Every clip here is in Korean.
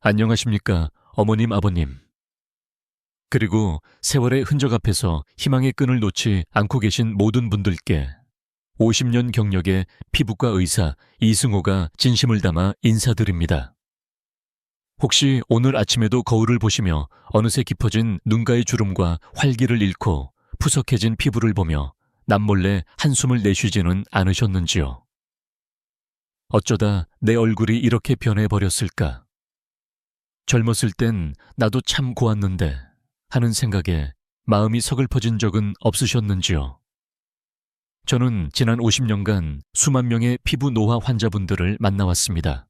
안녕하십니까, 어머님, 아버님. 그리고 세월의 흔적 앞에서 희망의 끈을 놓지 않고 계신 모든 분들께 50년 경력의 피부과 의사 이승호가 진심을 담아 인사드립니다. 혹시 오늘 아침에도 거울을 보시며 어느새 깊어진 눈가의 주름과 활기를 잃고 푸석해진 피부를 보며 남몰래 한숨을 내쉬지는 않으셨는지요? 어쩌다 내 얼굴이 이렇게 변해버렸을까? 젊었을 땐 나도 참 고왔는데 하는 생각에 마음이 서글퍼진 적은 없으셨는지요? 저는 지난 50년간 수만 명의 피부 노화 환자분들을 만나왔습니다.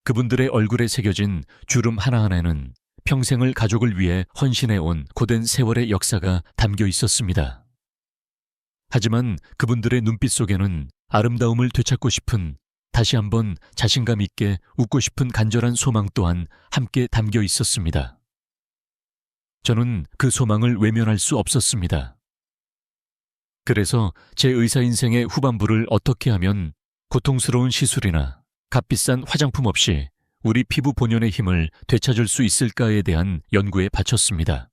그분들의 얼굴에 새겨진 주름 하나하나에는 평생을 가족을 위해 헌신해온 고된 세월의 역사가 담겨 있었습니다. 하지만 그분들의 눈빛 속에는 아름다움을 되찾고 싶은, 다시 한번 자신감 있게 웃고 싶은 간절한 소망 또한 함께 담겨 있었습니다. 저는 그 소망을 외면할 수 없었습니다. 그래서 제 의사 인생의 후반부를 어떻게 하면 고통스러운 시술이나 값비싼 화장품 없이 우리 피부 본연의 힘을 되찾을 수 있을까에 대한 연구에 바쳤습니다.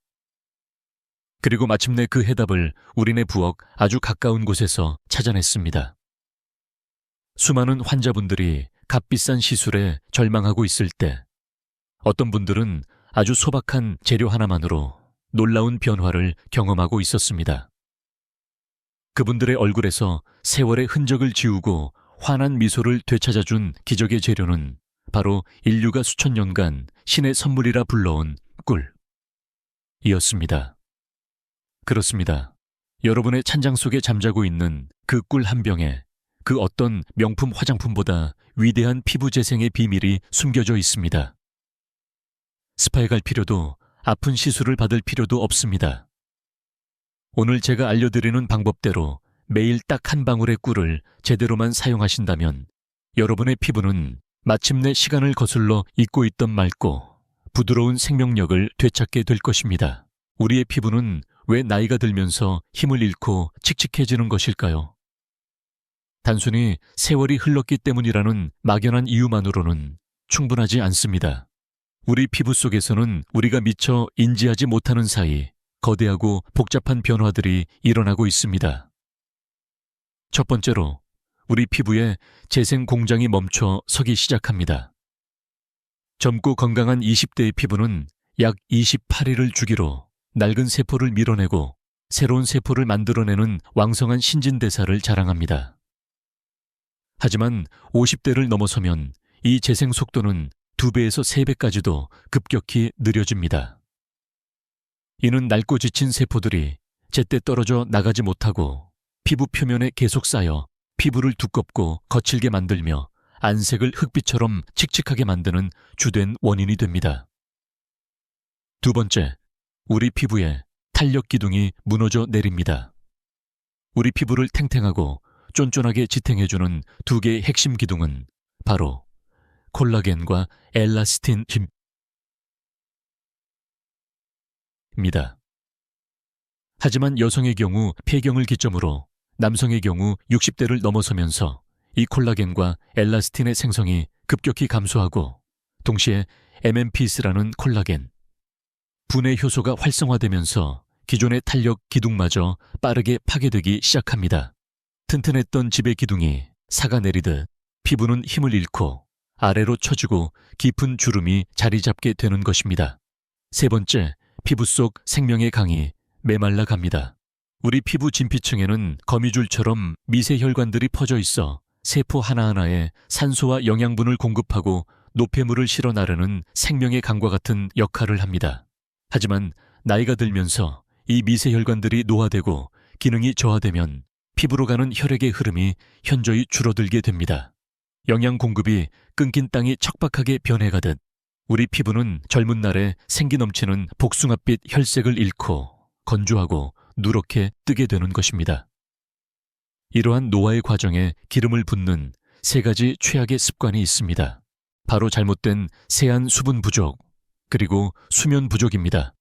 그리고 마침내 그 해답을 우리네 부엌 아주 가까운 곳에서 찾아냈습니다. 수많은 환자분들이 값비싼 시술에 절망하고 있을 때 어떤 분들은 아주 소박한 재료 하나만으로 놀라운 변화를 경험하고 있었습니다. 그분들의 얼굴에서 세월의 흔적을 지우고 환한 미소를 되찾아준 기적의 재료는 바로 인류가 수천 년간 신의 선물이라 불러온 꿀이었습니다. 그렇습니다. 여러분의 찬장 속에 잠자고 있는 그 꿀 한 병에 그 어떤 명품 화장품보다 위대한 피부 재생의 비밀이 숨겨져 있습니다. 스파에 갈 필요도 아픈 시술을 받을 필요도 없습니다. 오늘 제가 알려드리는 방법대로 매일 딱 한 방울의 꿀을 제대로만 사용하신다면 여러분의 피부는 마침내 시간을 거슬러 잊고 있던 맑고 부드러운 생명력을 되찾게 될 것입니다. 우리의 피부는 왜 나이가 들면서 힘을 잃고 칙칙해지는 것일까요? 단순히 세월이 흘렀기 때문이라는 막연한 이유만으로는 충분하지 않습니다. 우리 피부 속에서는 우리가 미처 인지하지 못하는 사이 거대하고 복잡한 변화들이 일어나고 있습니다. 첫 번째로, 우리 피부에 재생 공장이 멈춰 서기 시작합니다. 젊고 건강한 20대의 피부는 약 28일을 주기로 낡은 세포를 밀어내고 새로운 세포를 만들어내는 왕성한 신진대사를 자랑합니다. 하지만 50대를 넘어서면 이 재생 속도는 2배에서 3배까지도 급격히 느려집니다. 이는 낡고 지친 세포들이 제때 떨어져 나가지 못하고 피부 표면에 계속 쌓여 피부를 두껍고 거칠게 만들며 안색을 흑빛처럼 칙칙하게 만드는 주된 원인이 됩니다. 두 번째, 우리 피부에 탄력 기둥이 무너져 내립니다. 우리 피부를 탱탱하고 쫀쫀하게 지탱해주는 두 개의 핵심 기둥은 바로 콜라겐과 엘라스틴입니다. 하지만 여성의 경우 폐경을 기점으로 남성의 경우 60대를 넘어서면서 이 콜라겐과 엘라스틴의 생성이 급격히 감소하고 동시에 MMPs라는 콜라겐, 분해 효소가 활성화되면서 기존의 탄력 기둥마저 빠르게 파괴되기 시작합니다. 튼튼했던 집의 기둥이 삭아내리듯 피부는 힘을 잃고 아래로 처지고 깊은 주름이 자리 잡게 되는 것입니다. 세 번째, 피부 속 생명의 강이 메말라 갑니다. 우리 피부 진피층에는 거미줄처럼 미세 혈관들이 퍼져 있어 세포 하나하나에 산소와 영양분을 공급하고 노폐물을 실어 나르는 생명의 강과 같은 역할을 합니다. 하지만 나이가 들면서 이 미세 혈관들이 노화되고 기능이 저하되면 피부로 가는 혈액의 흐름이 현저히 줄어들게 됩니다. 영양 공급이 끊긴 땅이 척박하게 변해가듯 우리 피부는 젊은 날에 생기 넘치는 복숭아빛 혈색을 잃고 건조하고 누렇게 뜨게 되는 것입니다. 이러한 노화의 과정에 기름을 붓는 3가지 최악의 습관이 있습니다. 바로 잘못된 세안 수분 부족, 그리고 수면 부족입니다.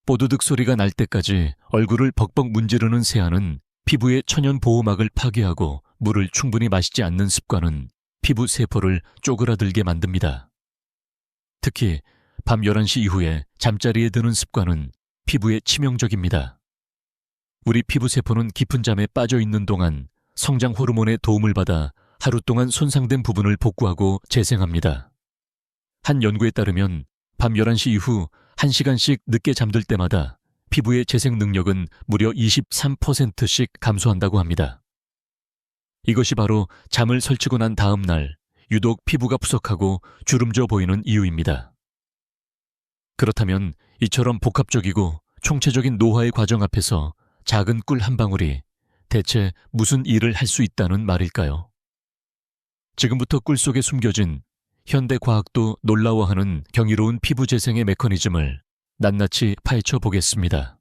뽀드득 소리가 날 때까지 얼굴을 벅벅 문지르는 세안은 피부의 천연 보호막을 파괴하고 물을 충분히 마시지 않는 습관은 피부 세포를 쪼그라들게 만듭니다. 특히 밤 11시 이후에 잠자리에 드는 습관은 피부에 치명적입니다. 우리 피부세포는 깊은 잠에 빠져 있는 동안 성장 호르몬의 도움을 받아 하루 동안 손상된 부분을 복구하고 재생합니다. 한 연구에 따르면 밤 11시 이후 1시간씩 늦게 잠들 때마다 피부의 재생 능력은 무려 23%씩 감소한다고 합니다. 이것이 바로 잠을 설치고 난 다음 날 유독 피부가 푸석하고 주름져 보이는 이유입니다. 그렇다면 이처럼 복합적이고 총체적인 노화의 과정 앞에서 작은 꿀 한 방울이 대체 무슨 일을 할 수 있다는 말일까요? 지금부터 꿀 속에 숨겨진 현대 과학도 놀라워하는 경이로운 피부 재생의 메커니즘을 낱낱이 파헤쳐 보겠습니다.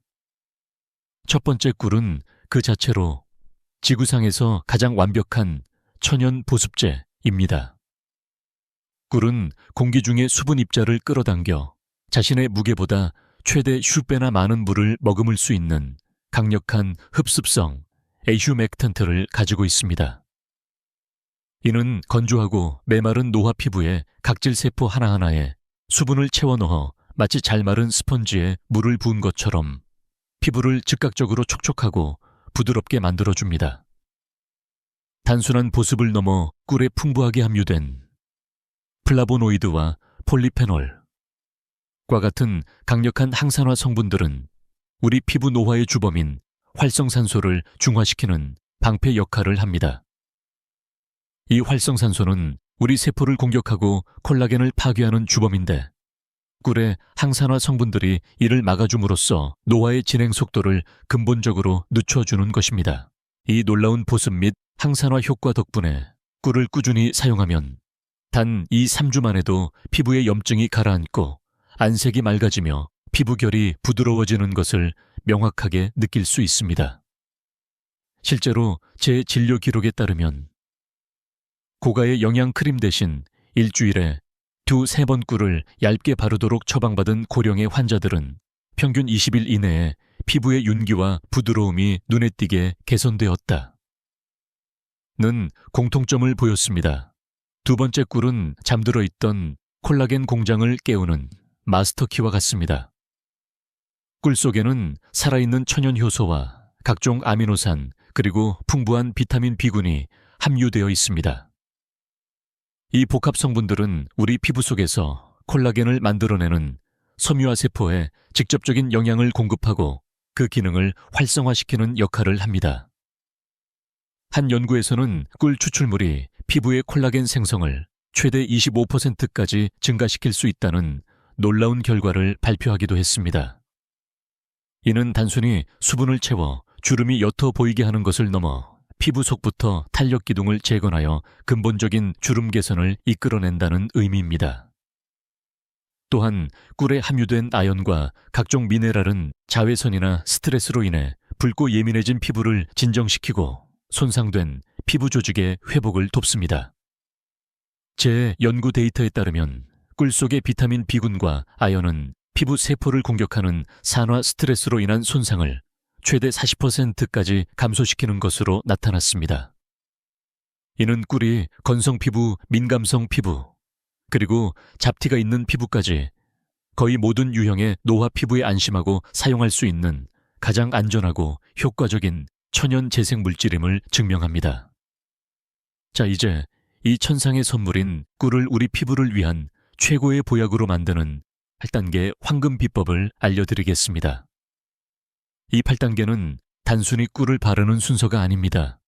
첫 번째 꿀은 그 자체로 지구상에서 가장 완벽한 천연 보습제입니다. 꿀은 공기 중의 수분 입자를 끌어당겨 자신의 무게보다 최대 10배나 많은 물을 머금을 수 있는 강력한 흡습성 에휴맥탄트를 가지고 있습니다. 이는 건조하고 메마른 노화 피부에 각질세포 하나하나에 수분을 채워 넣어 마치 잘 마른 스펀지에 물을 부은 것처럼 피부를 즉각적으로 촉촉하고 부드럽게 만들어줍니다. 단순한 보습을 넘어 꿀에 풍부하게 함유된 플라보노이드와 폴리페놀과 같은 강력한 항산화 성분들은 우리 피부 노화의 주범인 활성산소를 중화시키는 방패 역할을 합니다. 이 활성산소는 우리 세포를 공격하고 콜라겐을 파괴하는 주범인데 꿀의 항산화 성분들이 이를 막아줌으로써 노화의 진행 속도를 근본적으로 늦춰주는 것입니다. 이 놀라운 보습 및 항산화 효과 덕분에 꿀을 꾸준히 사용하면 단 2~3주 만에도 피부의 염증이 가라앉고 안색이 맑아지며 피부결이 부드러워지는 것을 명확하게 느낄 수 있습니다. 실제로 제 진료 기록에 따르면 고가의 영양 크림 대신 일주일에 2~3번 꿀을 얇게 바르도록 처방받은 고령의 환자들은 평균 20일 이내에 피부의 윤기와 부드러움이 눈에 띄게 개선되었다. 는 공통점을 보였습니다. 두 번째 꿀은 잠들어 있던 콜라겐 공장을 깨우는 마스터키와 같습니다. 꿀 속에는 살아있는 천연 효소와 각종 아미노산 그리고 풍부한 비타민 B군이 함유되어 있습니다. 이 복합 성분들은 우리 피부 속에서 콜라겐을 만들어내는 섬유화 세포에 직접적인 영양을 공급하고 그 기능을 활성화시키는 역할을 합니다. 한 연구에서는 꿀 추출물이 피부의 콜라겐 생성을 최대 25%까지 증가시킬 수 있다는 놀라운 결과를 발표하기도 했습니다. 이는 단순히 수분을 채워 주름이 옅어 보이게 하는 것을 넘어 피부 속부터 탄력 기둥을 재건하여 근본적인 주름 개선을 이끌어낸다는 의미입니다. 또한 꿀에 함유된 아연과 각종 미네랄은 자외선이나 스트레스로 인해 붉고 예민해진 피부를 진정시키고 손상된 피부 조직의 회복을 돕습니다. 제 연구 데이터에 따르면 꿀 속의 비타민 B군과 아연은 피부 세포를 공격하는 산화 스트레스로 인한 손상을 최대 40%까지 감소시키는 것으로 나타났습니다. 이는 꿀이 건성 피부, 민감성 피부, 그리고 잡티가 있는 피부까지 거의 모든 유형의 노화 피부에 안심하고 사용할 수 있는 가장 안전하고 효과적인 천연 재생 물질임을 증명합니다. 자, 이제 이 천상의 선물인 꿀을 우리 피부를 위한 최고의 보약으로 만드는 8단계 황금 비법을 알려드리겠습니다. 이 8단계는 단순히 꿀을 바르는 순서가 아닙니다.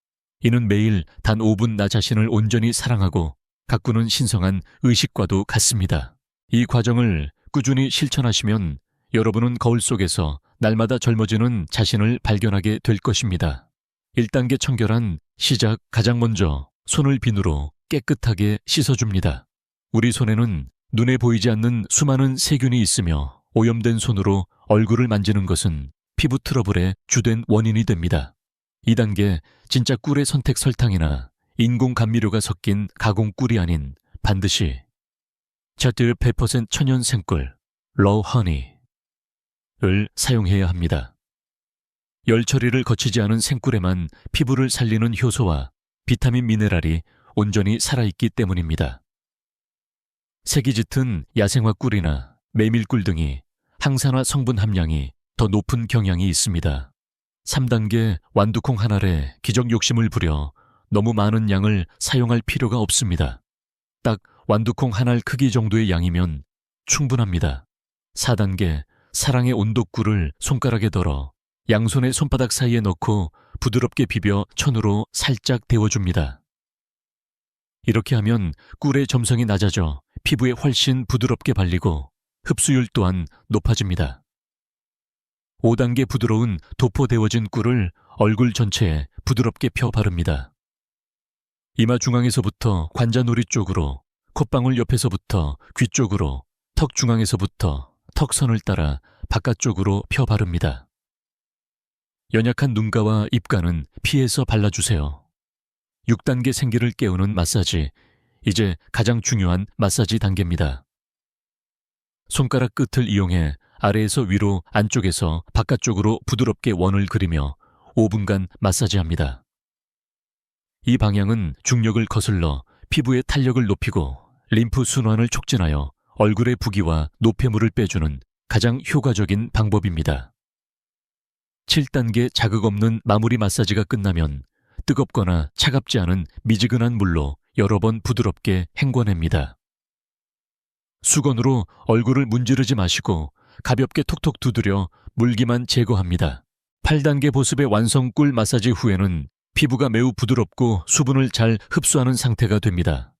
이는 매일 단 5분 나 자신을 온전히 사랑하고 가꾸는 신성한 의식과도 같습니다. 이 과정을 꾸준히 실천하시면 여러분은 거울 속에서 날마다 젊어지는 자신을 발견하게 될 것입니다. 1단계 청결한 시작. 가장 먼저 손을 비누로 깨끗하게 씻어줍니다. 우리 손에는 눈에 보이지 않는 수많은 세균이 있으며 오염된 손으로 얼굴을 만지는 것은 피부 트러블의 주된 원인이 됩니다. 2단계 진짜 꿀의 선택 설탕이나 인공 감미료가 섞인 가공 꿀이 아닌 반드시 차트 100% 천연 생꿀 러우 허니를 사용해야 합니다. 열 처리를 거치지 않은 생꿀에만 피부를 살리는 효소와 비타민 미네랄이 온전히 살아있기 때문입니다. 색이 짙은 야생화 꿀이나 메밀꿀 등이 항산화 성분 함량이 더 높은 경향이 있습니다. 3단계 완두콩 한 알에 기적 욕심을 부려 너무 많은 양을 사용할 필요가 없습니다. 딱 완두콩 한 알 크기 정도의 양이면 충분합니다. 4단계 사랑의 온도 꿀을 손가락에 덜어 양손의 손바닥 사이에 넣고 부드럽게 비벼 천으로 살짝 데워줍니다. 이렇게 하면 꿀의 점성이 낮아져 피부에 훨씬 부드럽게 발리고 흡수율 또한 높아집니다. 5단계 부드러운 도포 데워진 꿀을 얼굴 전체에 부드럽게 펴 바릅니다. 이마 중앙에서부터 관자놀이 쪽으로, 콧방울 옆에서부터 귀 쪽으로, 턱 중앙에서부터 턱선을 따라 바깥쪽으로 펴 바릅니다. 연약한 눈가와 입가는 피해서 발라주세요. 6단계 생기를 깨우는 마사지, 이제 가장 중요한 마사지 단계입니다. 손가락 끝을 이용해 아래에서 위로, 안쪽에서 바깥쪽으로 부드럽게 원을 그리며 5분간 마사지합니다. 이 방향은 중력을 거슬러 피부의 탄력을 높이고 림프 순환을 촉진하여 얼굴의 부기와 노폐물을 빼주는 가장 효과적인 방법입니다. 7단계 자극 없는 마무리 마사지가 끝나면 뜨겁거나 차갑지 않은 미지근한 물로 여러 번 부드럽게 헹궈냅니다. 수건으로 얼굴을 문지르지 마시고 가볍게 톡톡 두드려 물기만 제거합니다. 8단계 보습의 완성 꿀 마사지 후에는 피부가 매우 부드럽고 수분을 잘 흡수하는 상태가 됩니다.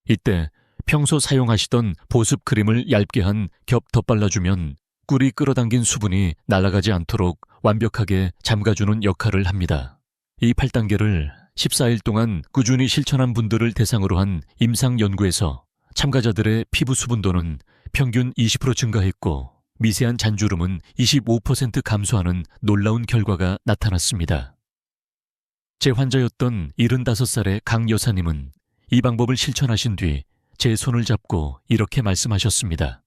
이때 평소 사용하시던 보습 크림을 얇게 한 겹 덧발라주면 꿀이 끌어당긴 수분이 날아가지 않도록 완벽하게 잠가주는 역할을 합니다. 이 8단계를 14일 동안 꾸준히 실천한 분들을 대상으로 한 임상 연구에서 참가자들의 피부 수분도는 평균 20% 증가했고 미세한 잔주름은 25% 감소하는 놀라운 결과가 나타났습니다. 제 환자였던 75살의 강 여사님은 이 방법을 실천하신 뒤 제 손을 잡고 이렇게 말씀하셨습니다.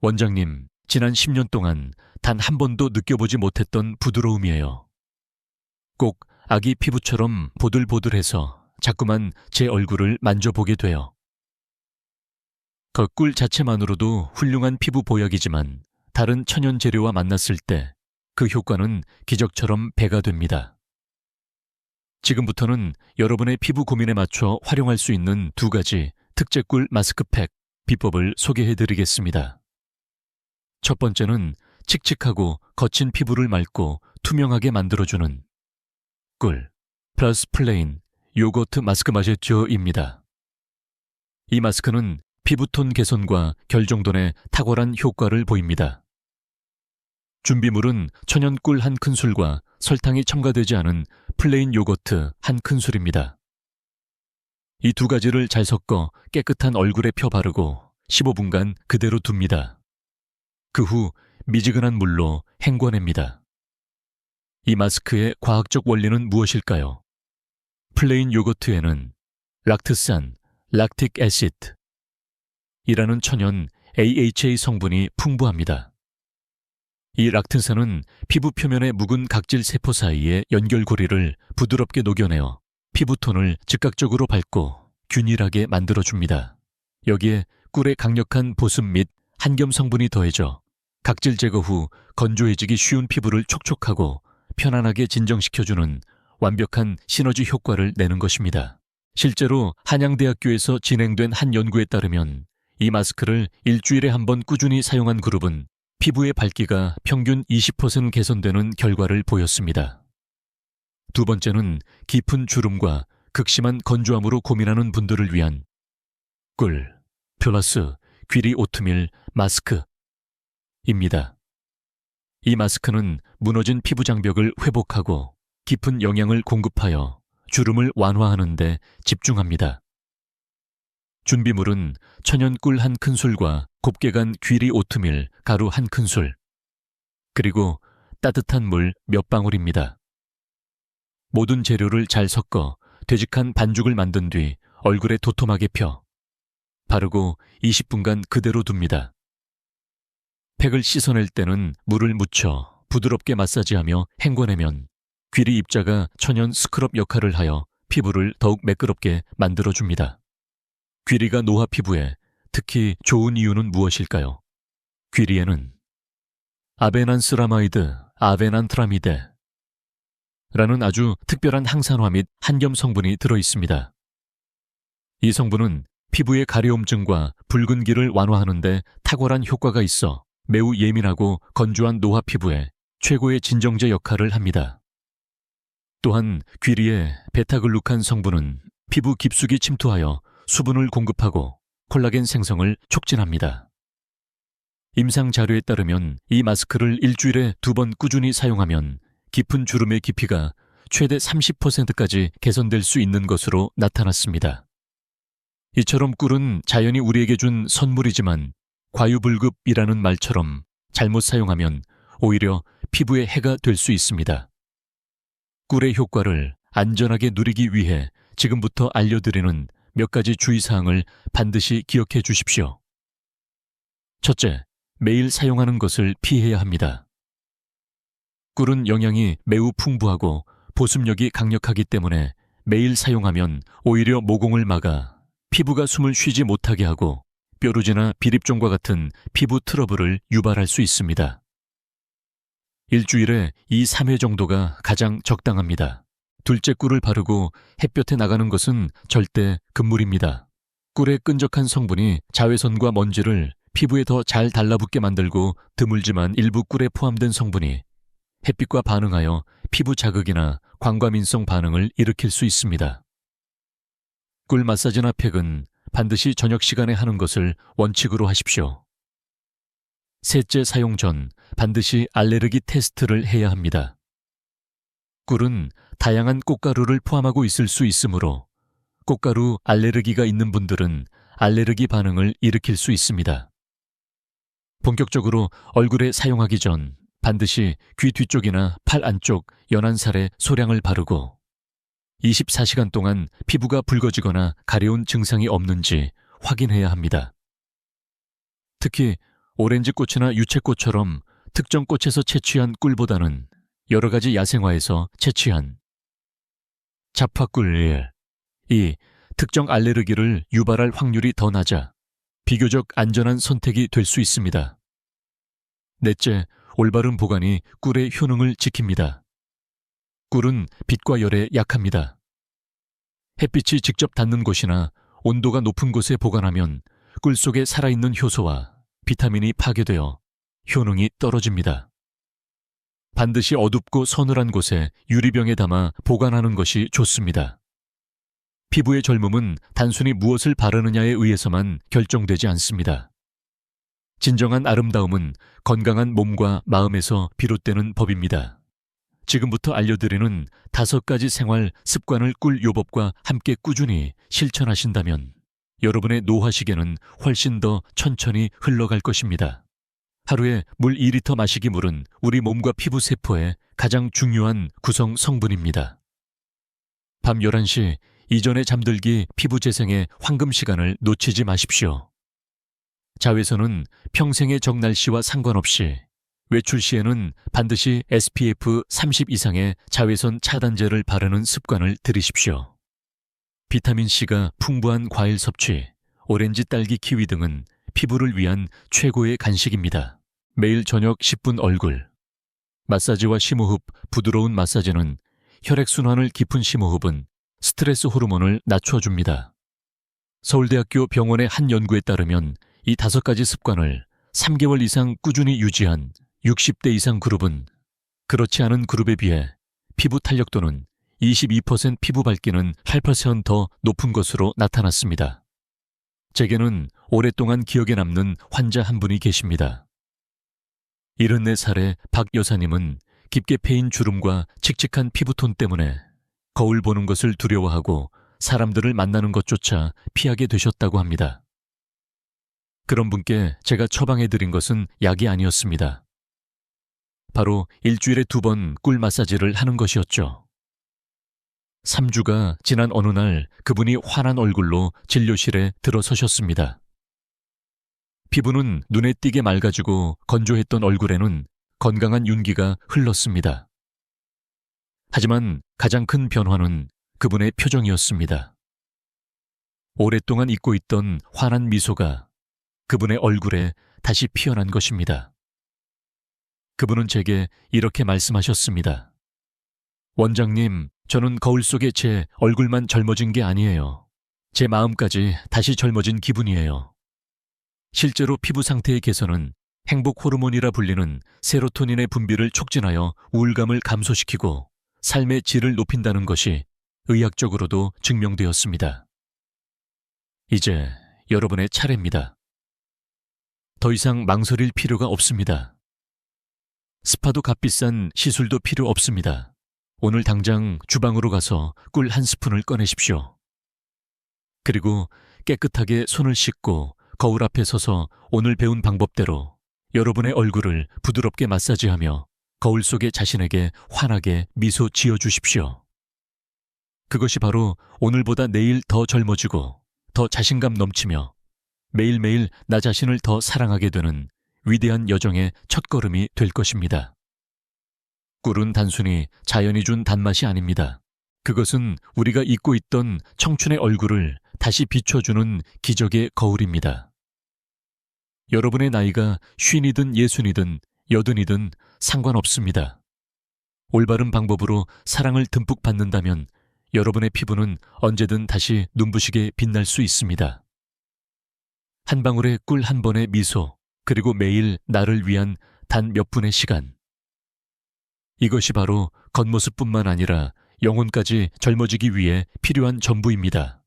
원장님, 지난 10년 동안 단 한 번도 느껴보지 못했던 부드러움이에요. 꼭 아기 피부처럼 보들보들해서 자꾸만 제 얼굴을 만져보게 돼요. 그 꿀 자체만으로도 훌륭한 피부 보약이지만 다른 천연 재료와 만났을 때 그 효과는 기적처럼 배가 됩니다. 지금부터는 여러분의 피부 고민에 맞춰 활용할 수 있는 2가지 특제꿀 마스크팩 비법을 소개해드리겠습니다. 첫 번째는 칙칙하고 거친 피부를 맑고 투명하게 만들어주는 꿀 플러스 플레인 요거트 마스크 마제초입니다. 이 마스크는 피부톤 개선과 결정돈에 탁월한 효과를 보입니다. 준비물은 천연 꿀 1큰술과 설탕이 첨가되지 않은 플레인 요거트 1큰술입니다. 이 2가지를 잘 섞어 깨끗한 얼굴에 펴 바르고 15분간 그대로 둡니다. 그 후 미지근한 물로 헹궈냅니다. 이 마스크의 과학적 원리는 무엇일까요? 플레인 요거트에는 락트산, 락틱 애시드 이라는 천연 AHA 성분이 풍부합니다. 이 락틴산은 피부 표면의 묵은 각질 세포 사이의 연결고리를 부드럽게 녹여내어 피부톤을 즉각적으로 밝고 균일하게 만들어줍니다. 여기에 꿀의 강력한 보습 및 한겸 성분이 더해져 각질 제거 후 건조해지기 쉬운 피부를 촉촉하고 편안하게 진정시켜주는 완벽한 시너지 효과를 내는 것입니다. 실제로 한양대학교에서 진행된 한 연구에 따르면 이 마스크를 일주일에 한 번 꾸준히 사용한 그룹은 피부의 밝기가 평균 20% 개선되는 결과를 보였습니다. 2번째는 깊은 주름과 극심한 건조함으로 고민하는 분들을 위한 꿀 플러스 귀리 오트밀 마스크입니다. 이 마스크는 무너진 피부 장벽을 회복하고 깊은 영양을 공급하여 주름을 완화하는 데 집중합니다. 준비물은 천연 꿀 1큰술과 곱게 간 귀리 오트밀 가루 1큰술, 그리고 따뜻한 물 몇 방울입니다. 모든 재료를 잘 섞어 되직한 반죽을 만든 뒤 얼굴에 도톰하게 펴 바르고 20분간 그대로 둡니다. 팩을 씻어낼 때는 물을 묻혀 부드럽게 마사지하며 헹궈내면 귀리 입자가 천연 스크럽 역할을 하여 피부를 더욱 매끄럽게 만들어줍니다. 귀리가 노화 피부에 특히 좋은 이유는 무엇일까요? 귀리에는 아베난스라마이드, 아베난트라미데 라는 아주 특별한 항산화 및 한염 성분이 들어있습니다. 이 성분은 피부의 가려움증과 붉은기를 완화하는 데 탁월한 효과가 있어 매우 예민하고 건조한 노화 피부에 최고의 진정제 역할을 합니다. 또한 귀리의 베타글루칸 성분은 피부 깊숙이 침투하여 수분을 공급하고 콜라겐 생성을 촉진합니다. 임상 자료에 따르면 이 마스크를 일주일에 2번 꾸준히 사용하면 깊은 주름의 깊이가 최대 30%까지 개선될 수 있는 것으로 나타났습니다. 이처럼 꿀은 자연이 우리에게 준 선물이지만 과유불급이라는 말처럼 잘못 사용하면 오히려 피부에 해가 될 수 있습니다. 꿀의 효과를 안전하게 누리기 위해 지금부터 알려드리는 몇 가지 주의사항을 반드시 기억해 주십시오. 첫째, 매일 사용하는 것을 피해야 합니다. 꿀은 영양이 매우 풍부하고 보습력이 강력하기 때문에 매일 사용하면 오히려 모공을 막아 피부가 숨을 쉬지 못하게 하고 뾰루지나 비립종과 같은 피부 트러블을 유발할 수 있습니다. 일주일에 2-3회 정도가 가장 적당합니다. 둘째, 꿀을 바르고 햇볕에 나가는 것은 절대 금물입니다. 꿀의 끈적한 성분이 자외선과 먼지를 피부에 더 잘 달라붙게 만들고 드물지만 일부 꿀에 포함된 성분이 햇빛과 반응하여 피부 자극이나 광과민성 반응을 일으킬 수 있습니다. 꿀 마사지나 팩은 반드시 저녁 시간에 하는 것을 원칙으로 하십시오. 셋째, 사용 전 반드시 알레르기 테스트를 해야 합니다. 꿀은 다양한 꽃가루를 포함하고 있을 수 있으므로 꽃가루 알레르기가 있는 분들은 알레르기 반응을 일으킬 수 있습니다. 본격적으로 얼굴에 사용하기 전 반드시 귀 뒤쪽이나 팔 안쪽 연한 살에 소량을 바르고 24시간 동안 피부가 붉어지거나 가려운 증상이 없는지 확인해야 합니다. 특히 오렌지꽃이나 유채꽃처럼 특정 꽃에서 채취한 꿀보다는 여러 가지 야생화에서 채취한 잡화꿀, 이 특정 알레르기를 유발할 확률이 더 낮아 비교적 안전한 선택이 될 수 있습니다. 넷째, 올바른 보관이 꿀의 효능을 지킵니다. 꿀은 빛과 열에 약합니다. 햇빛이 직접 닿는 곳이나 온도가 높은 곳에 보관하면 꿀 속에 살아있는 효소와 비타민이 파괴되어 효능이 떨어집니다. 반드시 어둡고 서늘한 곳에 유리병에 담아 보관하는 것이 좋습니다. 피부의 젊음은 단순히 무엇을 바르느냐에 의해서만 결정되지 않습니다. 진정한 아름다움은 건강한 몸과 마음에서 비롯되는 법입니다. 지금부터 알려드리는 5가지 생활 습관을 꿀 요법과 함께 꾸준히 실천하신다면 여러분의 노화 시계는 훨씬 더 천천히 흘러갈 것입니다. 하루에 물 2리터 마시기. 물은 우리 몸과 피부 세포의 가장 중요한 구성 성분입니다. 밤 11시 이전에 잠들기 피부 재생의 황금 시간을 놓치지 마십시오. 자외선은 평생의 적날씨와 상관없이 외출 시에는 반드시 SPF 30 이상의 자외선 차단제를 바르는 습관을 들이십시오. 비타민C가 풍부한 과일 섭취, 오렌지, 딸기, 키위 등은 피부를 위한 최고의 간식입니다. 매일 저녁 10분 얼굴 마사지와 심호흡. 부드러운 마사지는 혈액순환을, 깊은 심호흡은 스트레스 호르몬을 낮춰줍니다. 서울대학교 병원의 한 연구에 따르면 이 5가지 습관을 3개월 이상 꾸준히 유지한 60대 이상 그룹은 그렇지 않은 그룹에 비해 피부 탄력도는 22%, 피부 밝기는 8% 높은 것으로 나타났습니다. 제게는 오랫동안 기억에 남는 환자 한 분이 계십니다. 74살의 박 여사님은 깊게 패인 주름과 칙칙한 피부톤 때문에 거울 보는 것을 두려워하고 사람들을 만나는 것조차 피하게 되셨다고 합니다. 그런 분께 제가 처방해드린 것은 약이 아니었습니다. 바로 일주일에 2번 꿀 마사지를 하는 것이었죠. 3주가 지난 어느 날 그분이 환한 얼굴로 진료실에 들어서셨습니다. 피부는 눈에 띄게 맑아지고 건조했던 얼굴에는 건강한 윤기가 흘렀습니다. 하지만 가장 큰 변화는 그분의 표정이었습니다. 오랫동안 잊고 있던 환한 미소가 그분의 얼굴에 다시 피어난 것입니다. 그분은 제게 이렇게 말씀하셨습니다. 원장님, 저는 거울 속에 제 얼굴만 젊어진 게 아니에요. 제 마음까지 다시 젊어진 기분이에요. 실제로 피부 상태의 개선은 행복 호르몬이라 불리는 세로토닌의 분비를 촉진하여 우울감을 감소시키고 삶의 질을 높인다는 것이 의학적으로도 증명되었습니다. 이제 여러분의 차례입니다. 더 이상 망설일 필요가 없습니다. 스파도 값비싼 시술도 필요 없습니다. 오늘 당장 주방으로 가서 꿀 한 스푼을 꺼내십시오. 그리고 깨끗하게 손을 씻고 거울 앞에 서서 오늘 배운 방법대로 여러분의 얼굴을 부드럽게 마사지하며 거울 속의 자신에게 환하게 미소 지어주십시오. 그것이 바로 오늘보다 내일 더 젊어지고 더 자신감 넘치며 매일매일 나 자신을 더 사랑하게 되는 위대한 여정의 첫걸음이 될 것입니다. 꿀은 단순히 자연이 준 단맛이 아닙니다. 그것은 우리가 잊고 있던 청춘의 얼굴을 다시 비춰주는 기적의 거울입니다. 여러분의 나이가 50이든 60이든 80이든 상관없습니다. 올바른 방법으로 사랑을 듬뿍 받는다면 여러분의 피부는 언제든 다시 눈부시게 빛날 수 있습니다. 한 방울의 꿀 한 번의 미소, 그리고 매일 나를 위한 단 몇 분의 시간. 이것이 바로 겉모습뿐만 아니라 영혼까지 젊어지기 위해 필요한 전부입니다.